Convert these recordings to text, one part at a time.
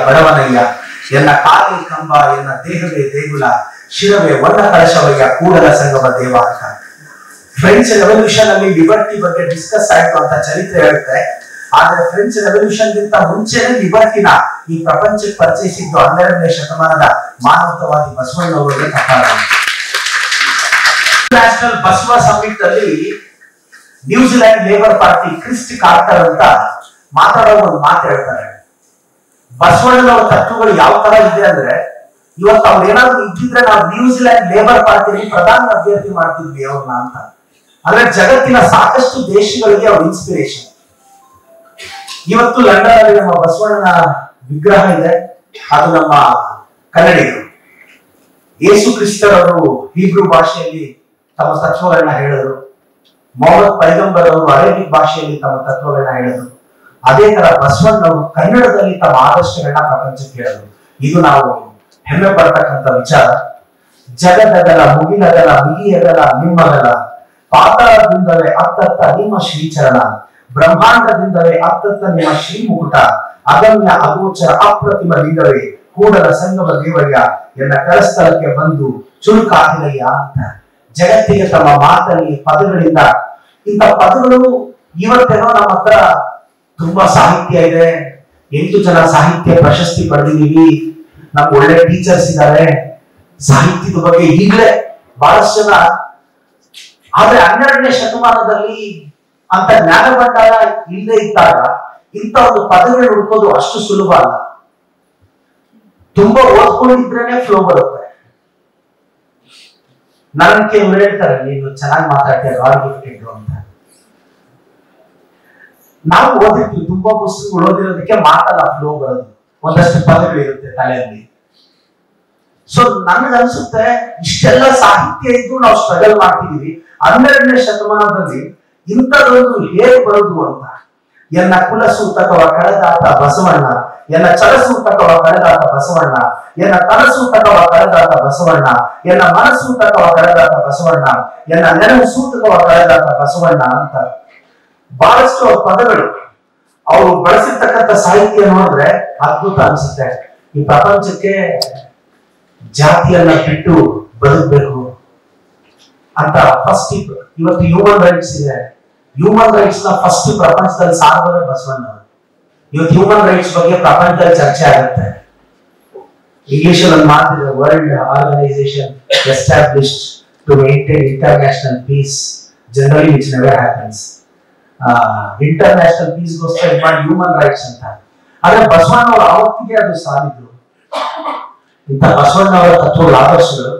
ಬಡವನಯ್ಯ, ಎನ್ನ ಕಾಲೇ ಕಂಬ, ಎನ್ನ ದೇಹವೇ ದೇಗುಲ, ಶಿರವೇ ಒಣ್ಣ ಕಳಶವಯ್ಯ, ಕೂಡಲ ಸಂಗಮ ದೇವ ಅಂತ. ಫ್ರೆಂಚ್ ರೆವಲ್ಯೂಷನ್ ಅಲ್ಲಿ ಲಿಬರ್ಟಿ ಬಗ್ಗೆ ಡಿಸ್ಕಸ್ ಆಯ್ತು ಅಂತ ಚರಿತ್ರೆ ಹೇಳುತ್ತೆ. ಆದ್ರೆ ಫ್ರೆಂಚ್ ರೆವಲ್ಯೂಷನ್ ಗಿಂತ ಮುಂಚೆನೆ ಲಿಬರ್ಟಿನ ಈ ಪ್ರಪಂಚಕ್ಕೆ ಪರಿಚಯಿಸಿದ್ದು 12ನೇ ಶತಮಾನದ ಮಾನವತಾವಾದಿ ಬಸವಣ್ಣನವರಿಗೆ ತಪ್ಪಾಗ. ನ್ಯಾಷನಲ್ ಬಸವ ಸಮಿಟ್ ಅಲ್ಲಿ New Zealand labour party Christ Carter ಅಂತ ಮಾತಾಡೋ ಒಂದು ಮಾತು ಹೇಳ್ತಾರೆ. ಬಸವಣ್ಣನವರ ತತ್ವಗಳು ಯಾವ ತರ ಇದೆ ಅಂದ್ರೆ, ಇವತ್ತು ಅವ್ರು ಏನಾದ್ರು ಇದ್ದಿದ್ರೆ ನಾವು ನ್ಯೂಜಿಲೆಂಡ್ ಲೇಬರ್ ಪಾರ್ಟಿಯಲ್ಲಿ ಪ್ರಧಾನ ಅಭ್ಯರ್ಥಿ ಮಾಡ್ತಿದ್ವಿ ಅವ್ರನ್ನ ಅಂತ. ಅಂದ್ರೆ ಜಗತ್ತಿನ ಸಾಕಷ್ಟು ದೇಶಗಳಿಗೆ ಅವ್ರ ಇನ್ಸ್ಪಿರೇಷನ್. ಇವತ್ತು ಲಂಡನ್ ಅಲ್ಲಿ ನಮ್ಮ ಬಸವಣ್ಣನ ವಿಗ್ರಹ ಇದೆ, ಅದು ನಮ್ಮ ಕನ್ನಡಿಗರು. ಯೇಸು ಕ್ರಿಸ್ತರವರು ಹೀಬ್ರೂ ಭಾಷೆಯಲ್ಲಿ ತಮ್ಮ ತತ್ವಗಳನ್ನ ಹೇಳಿದ್ರು. ಮೊಹಮ್ಮದ್ ಪೈಗಂಬರ್ ಅವರು ಅರೇಬಿಕ್ ಭಾಷೆಯಲ್ಲಿ ತಮ್ಮ ತತ್ವಗಳನ್ನ ಹೇಳಿದ್ರು. ಅದೇ ತರ ಬಸವಣ್ಣವರು ಕನ್ನಡದಲ್ಲಿ ತಮ್ಮ ಆದರ್ಶಗಳನ್ನ ಪ್ರಪಂಚಕ್ಕೆ ಹೇಳಿದ್ರು. ಇದು ನಾವು ಹೆಮ್ಮೆ ಪಡ್ತಕ್ಕಂಥ ವಿಚಾರ. ಜಗದಗಲ ಮುಗಿಲಗಲ ಮಿಗಿಯಗಲ ನಿಮ್ಮಗಲ, ಪಾತಾಳದಿಂದಲೇ ಅತ್ತತ್ತ ನಿಮ್ಮ ಶ್ರೀಚರಣ, ಬ್ರಹ್ಮಾಂಡದಿಂದಲೇ ಅತ್ತತ್ತ ನಿಮ್ಮ ಶ್ರೀಮುಕುಟ, ಅಗಮ್ಯ ಅಗೋಚರ ಅಪ್ರತಿಮ ಲಿಂಗವೇ, ಕೂಡಲ ಸಂಗಮ ದೇವಯ್ಯ, ಎನ್ನ ಕರಸ್ಥಳಕ್ಕೆ ಬಂದು ಚುರುಕಾಗಿರಯ್ಯ ಅಂತ ಜಗತ್ತಿಗೆ ತಮ್ಮ ಮಾತಲ್ಲಿ ಪದಗಳಿಂದ, ಇಂಥ ಪದಗಳು ಇವತ್ತೇನೋ ನಮ್ಮ ಹತ್ರ ತುಂಬಾ ಸಾಹಿತ್ಯ ಇದೆ, 8 ಜನ ಸಾಹಿತ್ಯ ಪ್ರಶಸ್ತಿ ಪಡೆದಿದ್ದೀವಿ, ನಮ್ಗೆ ಒಳ್ಳೆ ಟೀಚರ್ಸ್ ಇದ್ದಾರೆ, ಸಾಹಿತ್ಯದ ಬಗ್ಗೆ ಈಗಲೇ ಬಹಳಷ್ಟು ಜನ. ಆದ್ರೆ 12ನೇ ಶತಮಾನದಲ್ಲಿ ಅಂತ ಜ್ಞಾನ ಭಂಡಾರ ಇಲ್ಲದೆ ಇದ್ದಾಗ ಇಂಥ ಒಂದು ಪದಗಳು ಹುಡುಕೋದು ಅಷ್ಟು ಸುಲಭ ಅಲ್ಲ. ತುಂಬಾ ಓದ್ಕೊಂಡಿದ್ರೇನೆ ಫ್ಲೋ ಬರುತ್ತೆ. ನನ್ನ ಕೆಲವರು ಹೇಳ್ತಾರೆ, ನೀನು ಚೆನ್ನಾಗಿ ಮಾತಾಡ್ತೀಯ, ಗಾಡ್ ಗಿಫ್ಟೆಡ್ ಅಂತ. ನಾವು ಓದಿರ್ತೀವಿ, ತುಂಬಾ ಪುಸ್ತಕಗಳು ಓದಿರೋದಕ್ಕೆ ಮಾತಲ್ಲ ಫ್ಲೋ ಬರೋದು, ಒಂದಷ್ಟು ಪದಗಳಿರುತ್ತೆ ತಲೆಯಲ್ಲಿ. ಸೊ ನನ್ಗನ್ಸುತ್ತೆ ಇಷ್ಟೆಲ್ಲ ಸಾಹಿತ್ಯ ಇದ್ದು ನಾವು ಸ್ಟ್ರಗಲ್ ಮಾಡ್ತಿದೀವಿ. 12ನೇ ಶತಮಾನದಲ್ಲಿ ಇಂಥದೊಂದು ಹೇಗೆ ಬರೋದು ಅಂತ. ಎನ್ನ ಕುಲ ಸೂತಕವ ಕಳೆದಾತ ಬಸವಣ್ಣ, ಎನ್ನ ಚಲಸೂತಕವ ಕಳೆದಾತ ಬಸವಣ್ಣ, ಎನ್ನ ತನಸೂತಕವ ಕಳೆದಾತ ಬಸವಣ್ಣ, ಎನ್ನ ಮನಸೂತಕವ ಕಳೆದಾತ ಬಸವಣ್ಣ, ಎನ್ನ ನೆನಪು ಸೂತಕವ ಕಳೆದಾತ ಬಸವಣ್ಣ ಅಂತ ಬಹಳಷ್ಟು ಅವ್ರ ಪದಗಳು. ಅವರು ಬಳಸಿರ್ತಕ್ಕಂಥ ಸಾಹಿತ್ಯ ನೋಡಿದ್ರೆ ಅದ್ಭುತ ಅನ್ಸುತ್ತೆ. ಈ ಪ್ರಪಂಚಕ್ಕೆ ಜಾತಿಯನ್ನ ಬಿಟ್ಟು ಬದುಕಬೇಕು ಅಂತ ಫಸ್ಟ್ ಇವತ್ತು ಹ್ಯೂಮನ್ ರೈಟ್ಸ್ ಇದೆ. ಹ್ಯೂಮನ್ ರೈಟ್ಸ್ ನ ಫಸ್ಟ್ ಪ್ರಪಂಚದಲ್ಲಿ ಸಾಧನೆ ಬಸವಣ್ಣ. ಇವತ್ತು ಹ್ಯೂಮನ್ ರೈಟ್ಸ್ ಬಗ್ಗೆ ಪ್ರಪಂಚದಲ್ಲಿ ಚರ್ಚೆ ಆಗುತ್ತೆ. ಇಂಗ್ಲಿಷ್ ಅಲ್ಲಿ ಮಾತಿದೆ, world organisation established to maintain international peace generally which never happens. International peace ಗೋಸ್ಕರ ಮಾಡಿ ಹ್ಯೂಮನ್ ರೈಟ್ಸ್ ಅಂತ. ಆದ್ರೆ ಬಸವಣ್ಣವರ ಆವತ್ತಿಗೆ ಅದು ಸಾಲಿದ್ರು. ಇಂಥ ಬಸವಣ್ಣವರ ತತ್ವಗಳ ಆದರ್ಶಗಳು.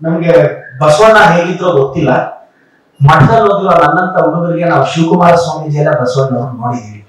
ನಮ್ಗೆ ಬಸವಣ್ಣ ಹೇಗಿದ್ರು ಗೊತ್ತಿಲ್ಲ. ಮಠದಲ್ಲಿ ಓದಿರೋ ನನ್ನಂತ ಹುಡುಗರಿಗೆ ನಾವು ಶಿವಕುಮಾರ ಸ್ವಾಮೀಜಿ ಎಲ್ಲ ಬಸವಣ್ಣವ್ರು ನೋಡಿದೀವಿ.